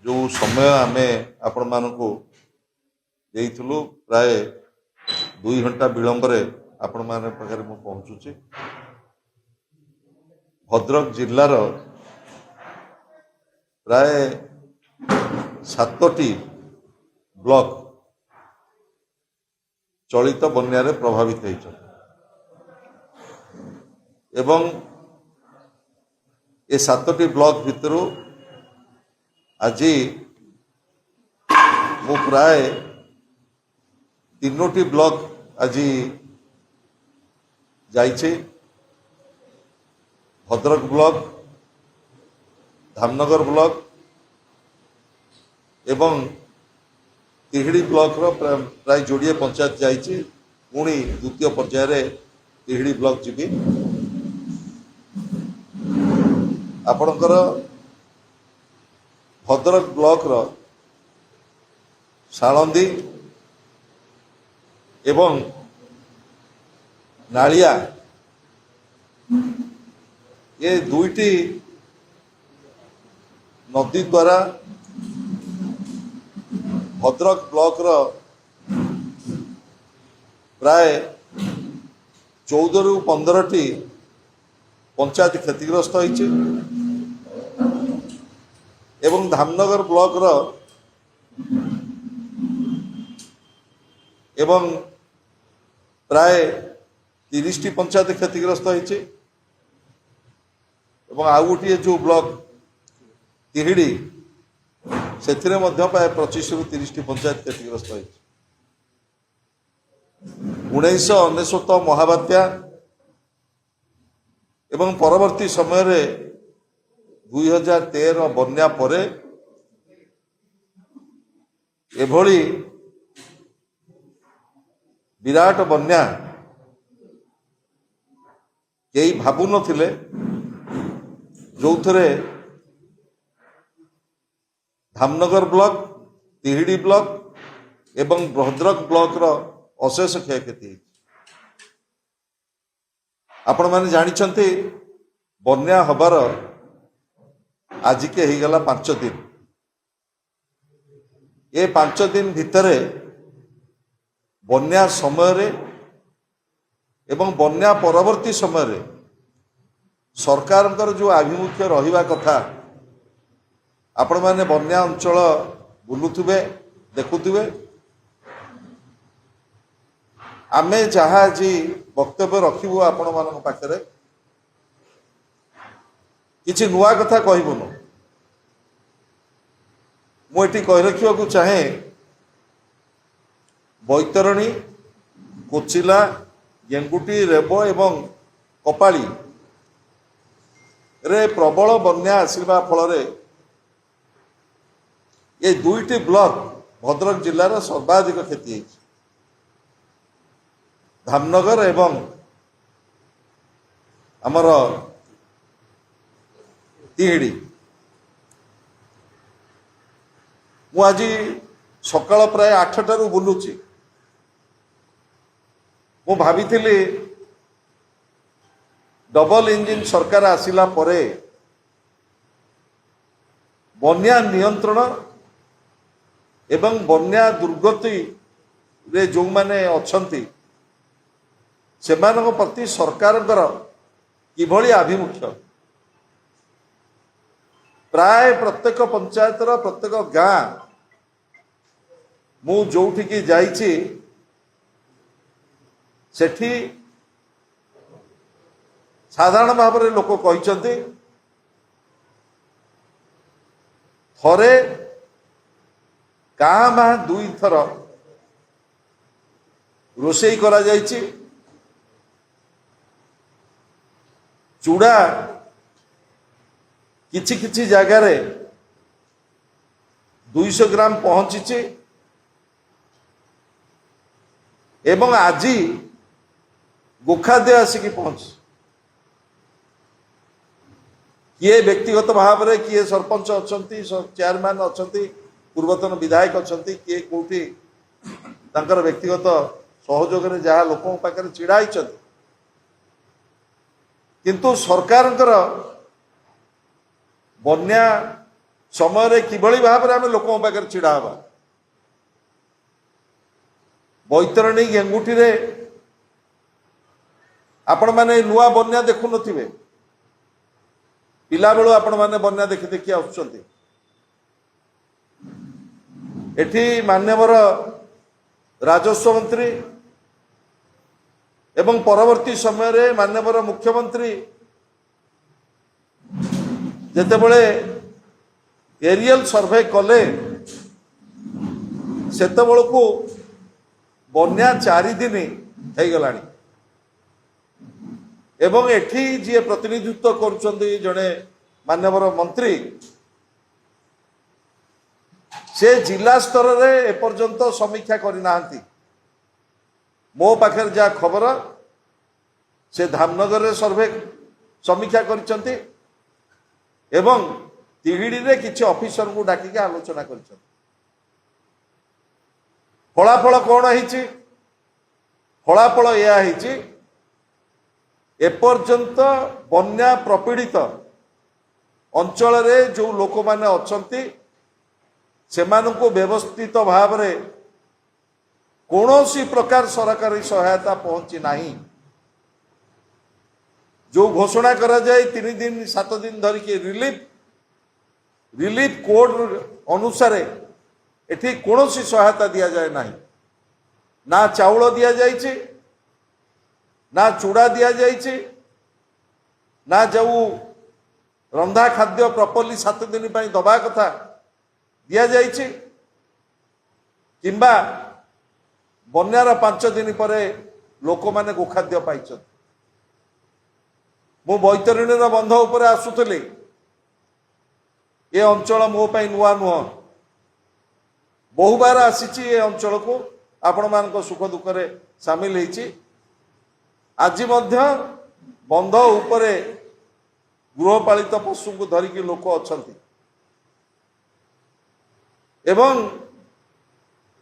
जो समय आमे आपण मानकु देइथुलु प्राय 2 घंटा विलंब रे आपण माने पाखरे मु पहुंचुची। भद्रक जिल्लार प्राय 7टी ब्लॉक चलित बन्या रे प्रभावित होइछ एवं ए 7टी ब्लॉक भितर आज मु प्राय 3टी ब्लॉक आज जाइछे। भद्रक ब्लॉक, धामनगर ब्लॉक एवं तिहिड़ी ब्लॉक रो प्राय जोड़िए पंचायत जाइछे। पुणी द्वितीय पर्याय रे तिहिड़ी ब्लॉक जीवी। आपणकर भद्रक ब्लॉक रो सालंदी एवं नालिया ये दुईटी नदी द्वारा भद्रक ब्लॉक रो प्राय 14 रु 15टी पंचायत क्षतिग्रस्त होइछे एवं धामनगर ब्लॉक रो एवं प्राय 30टी पंचायत क्षतिग्रस्त होइछे एवं आउ गोटे जो ब्लॉक तिहिड़ी से प्राय 25 रु 30टी पंचायत क्षतिग्रस्त होइछे। 1999 महाबात्या एवं परवर्ती समय रे 2013 बन्या परे एभली विराट बन्या कई भाबु नथिले जो थरे धामनगर ब्लॉक, तिहिड़ी ब्लॉक एवं भद्रक ब्लॉक रो अशेष क्षयक्षति। आपण माने जानिछन्ते बन्या हबार आज के ही गला 5 दिन। ये 5 दिन भितरे बन्या समय रे एवं बन्या परवर्ती समय रे सरकार जो आभिमुख्य रहिबा कथा आपण माने बन्या अंचल बुलुथुबे देखुथुबे। आमे जहाँ जी वक्तव्य रखिबु आपण मानक पाखरे किछि नुआ कथा कहबुनु। मु एटी कहि रखिबा को चाहे बैतरणी, कोचिला, गेंगुटी, रेबो एवं कपाली रे प्रबल बन्या आसिबा फल रे ये दुईटी ब्लॉक भद्रक जिल्लार सर्वाधिक क्षति होइछि। धामनगर एवं आमर तिहिड़ी। मु आज सकाळ प्राय 8टारू बुलुची। मु भाविथिली डबल इंजिन सरकार आसिला परे बन्या नियंत्रण एवं बन्या दुर्गति रे जो माने अछंती सेमानक प्रति सरकार किभली आभिमुख्य प्राय प्रत्येक पंचायत प्रत्येक गाँ मु जोठिकी जाइछि सेठी साधारण भाव में लोक कहते थरे गाँ माँ 2 थर रोषेई करा जाइछि। चूड़ा किछि किछि जगार 200 ग्राम पहुंची एवं आज गोखाद्य आसिकी पहुंची। किए व्यक्तिगत भाव में किए सरपंच अच्छी चेयरमैन अच्छा पूर्वतन विधायक अच्छा किए कौटी तांकर व्यक्तिगत सहयोग में जहाँ लोकों पाखे छिड़ा किंतु सरकार बन्या समय किभली भाव में आम लोक पाखे छिड़ा हवा बैतरणी गेंगुटी रे आपण मैंने नुआ बन्या देखु नथिबे पिला बेलू आपण मैंने बन्या देखि देखि आसुचंती एठी मान्यवर राजस्व मंत्री एवं परवर्ती समय रे मान्यवर मुख्यमंत्री जेतेबेले एरियल सर्वे कले सेतेबेलकू बन्या 4 दिन हो गलानी एवं एठी जी प्रतिनिधित्व करुचंदी जड़े मान्यवर मंत्री से जिला स्तर रे एपर्यंत समीक्षा करना मो पाखे जहाँ खबर से धामनगर रे सर्वे समीक्षा करिसंती एवं तिहिड़ी रे किछि ऑफिसर को डाकिके आलोचना करिसंती फलाफल कौन है फलाफल यह है एपर्यंत बन्या प्रपीड़ित अंचल रे जो लोक माने अछंती सेमानंको व्यवस्थित भाव रे कौनसी प्रकार सरकारी सहायता पहुंची नहीं जो घोषणा करा जाए 3 दिन 7 दिन धरिकी रिलीफ कोड अनुसार एठी कौनसी सहायता दिया जाए नहीं ना चाउल दिया जाइए ना चूड़ा दिया जाइए ना जो रंधा खाद्य प्रॉपर्ली 7 दिन पर दबा कथा दिया जाइए किंबा बन्यार 5 दिन पर लोक माने गोखाद्य पाई मु बैतरणी बंध उपर आसुली ये अंचल मो पाई नुआ नुह बहु बार आसी अंचल को आपण मान सुख दुख रे सामिल होती आज बंध उपरे गृहपालित पशु को धरिकी लोक अच्छा एवं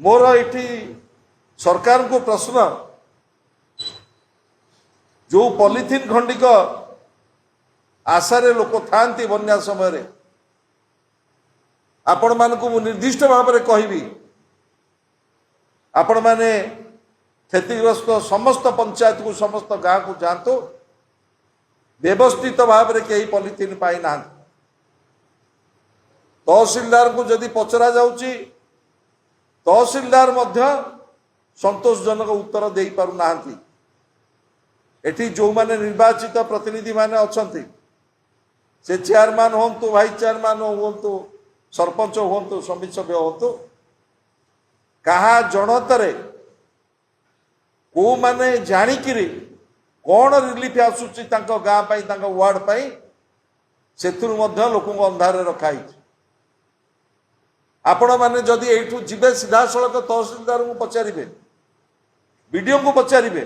मोर एठी सरकार को प्रश्न जो पॉलिथिन खंडिक आशारे लोक थांती बन्या समय आपण मानकु निर्दिष्ट भाव में कहबी आपण माने क्षतिग्रस्त समस्त पंचायत को समस्त गाँव को जातु व्यवस्थित भाव में कहीं पॉलिथिन पाई ना तहसीलदार को जदि पचरा जाउची तहसीलदार मध्य संतोषजनक उत्तर दे पारु नाहंती एठी जो माने निर्वाचित प्रतिनिधि माने अछंती से चेयरमैन होंतु वाइस चेयरमैन होंतु सरपंच होंतु समिति सभ्य होंतु कहा जनतरे को माने जानिकिरी कौन रिलीफ आसुची तांको गाँ पाई तांको वार्ड पाई सेथुरु मध्य लोकों को अंधार रखाई आपण माने जदि एठू जिबे सीधा सड़क तहसीलदार को पचारिबे बीडीओ को पचारिबे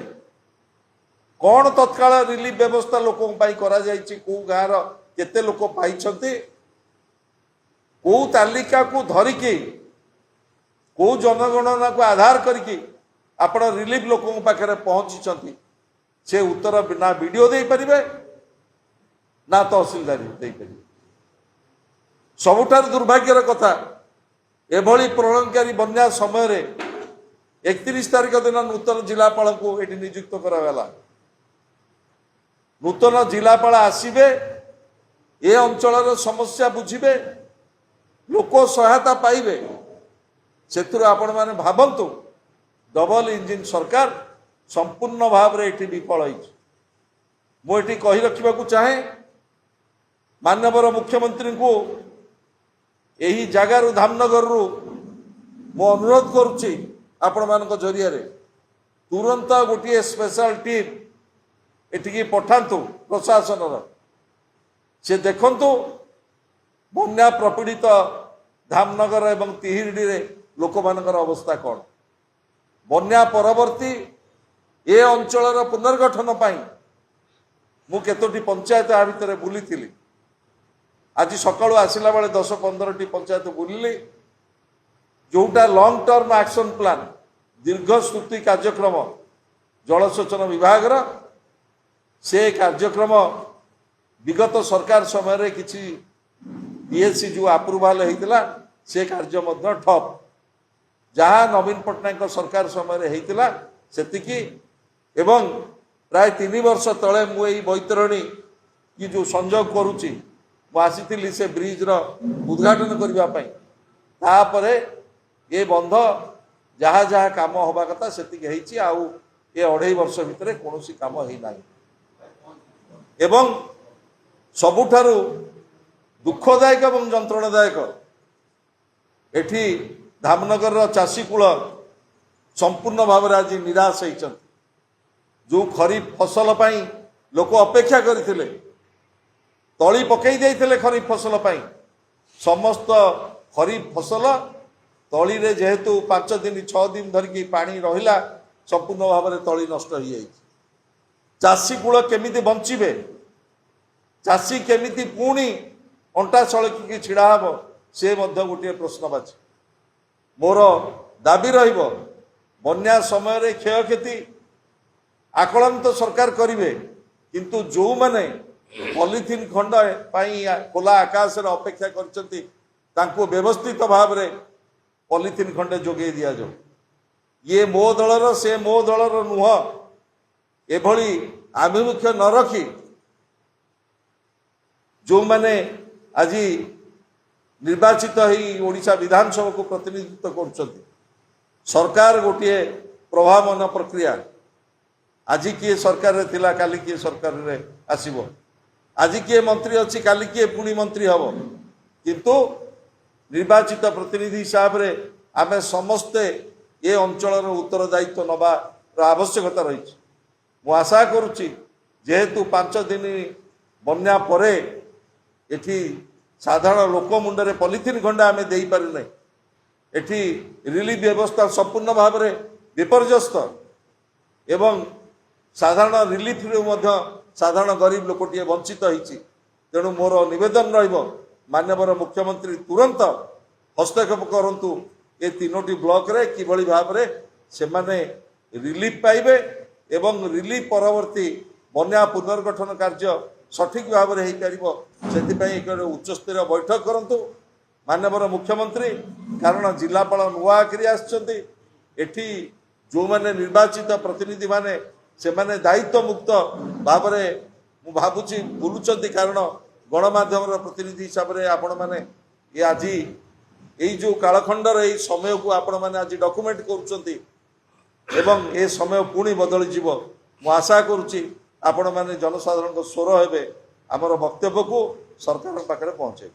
कौन तत्काल रिलीफ व्यवस्था लोकों पाई करा जायछि को गाँव रो केते लोक पाइछंती को तालिका को धरिकी को जनगणना को आधार करके आपण रिलीफ लोकों पाखे पहुंची से उत्तर ना वीडियो दे पारिबे ना तहसीलदार दे पारिबे सबुठार दुर्भाग्यर कथा एभली प्रलयकारी बन्या समय रे 31 तारिख दिन नूतन जिलापाल को ये नियुक्त करागला नूतन जिलापाल आसबे ए अंचल समस्या बुझे लोक सहायता पाइबे से आपण मैंने भावतु डबल इंजिन सरकार संपूर्ण भाव में ये विफल होती कही रखा चाहे माननीय मुख्यमंत्री को यही जगार धामनगर रु मो अनुरोध करुच्ची आपण मान जरिया तुरंत गोटे स्पेशल टीम एटिकी पठातु प्रशासन से देखंतु बन्या प्रपीड़ित धामनगर एवं तिहिड़ी रे लोक मानकर अवस्था कौन बन्या परवर्ती ए अंचल पुनर्गठन पाई मु केतोटी पंचायत आ भितर बुली थी आज सकाळु आसिला बेले 10-15 पंचायत बुलिली जोटा लॉन्ग टर्म एक्शन प्लान दीर्घस्तुति कार्यक्रम जलसेचन विभाग से कार्यक्रम विगत सरकार समय रे किछि पीएससी जो अप्रूवाल होता से कार्य ठप जहाँ नवीन पट्टनायक सरकार समय होता सेतिकी एवं प्राय 3 वर्ष तले मुझे बैतरणी की जो संजोग करुच्ची मुझी से ब्रिज उद्घाटन करने ये बंध जहाँ जहाँ कम हवा कथा से आउ ये 2.5 वर्ष भितर कौन कम होना एवं सबुठारु दुखदायक एवं जंत्रणादायक एठी धामनगर चाषी कूल संपूर्ण भाव आज निराश होती जो खरीफ फसल पाई लोक अपेक्षा करते तली पकई देते खरीफ फसल पाई समस्त खरीफ फसल तली रे जेहेतु 5 दिन 6 दिन धरिकी पानी रहिला संपूर्ण भाव में तली नष्ट हो जाए चाषी कूल केमिति बंचिबे चाषी केमिति पुणी अंटा सड़की छिड़ा हम से गोटे प्रश्नवाची मोर दाबी रहिबो बन्या समय रे क्षयक्षति आकलन तो सरकार करिवे किंतु जो माने पॉलिथिन खंड पाई खोला आकाश रे अपेक्षा करचंती तांको व्यवस्थित भाव रे पॉलिथिन खंडे जोगे दिया जाओ ये मो दलर से मो दलर नुह एभली आभिमुख्य न रखी जो माने आज निर्वाचित ही ओडिशा विधानसभा को प्रतिनिधित्व करछंती सरकार गोटे प्रभावन प्रक्रिया आज किए सरकार रे थिला काली किए सरकार रे आसीबो आज किए मंत्री अच्छी काली किए पुणी मंत्री हम किंतु निर्वाचित प्रतिनिधि हिसाब रे आमे समस्ते ये अंचल उत्तरदायित्व नबार आवश्यकता रही मु आशा करुच्ची जेहेतु 5 दिन बन्या परे एठी साधारण लोक मुंडरे पॉलिथिन खंडा आमे देई पारि नै एठी रिलीफ व्यवस्था संपूर्ण भाव में विपर्यस्त एवं साधारण रिलीफ रे मध्य साधारण गरीब लोकटिए वंचित होईची तेणु मोर निवेदन रहिबो माननीय मुख्यमंत्री तुरंत हस्तक्षेप करंतु ये 3टी ब्लॉक रे किभली भाव में से माने रिलीफ पाइबे एवं रिलीफ परवर्ती बन्या पुनर्गठन कार्य सठिक भाव में हो पार एक उच्च स्तरीय बैठक करंतु माननीय मुख्यमंत्री कारण जिलापाल नुआ आखिरी आछंती एठी जो माने निर्वाचित प्रतिनिधि माने से माने दायित्व मुक्त भाव में मु भाबुची बुलुचंती कारण गणमाध्यम प्रतिनिधि हिसाब से आपण माने ये आज यही जो कालखंडर यही समय को आपण माने आज डॉक्यूमेंट करुचंती एवं ए समय पुणी बदली जीव मु आशा करुच्ची आपण माने जनसाधारण स्वर हेबे आमर वक्तव्य को सरकार पाखे पहुंचे।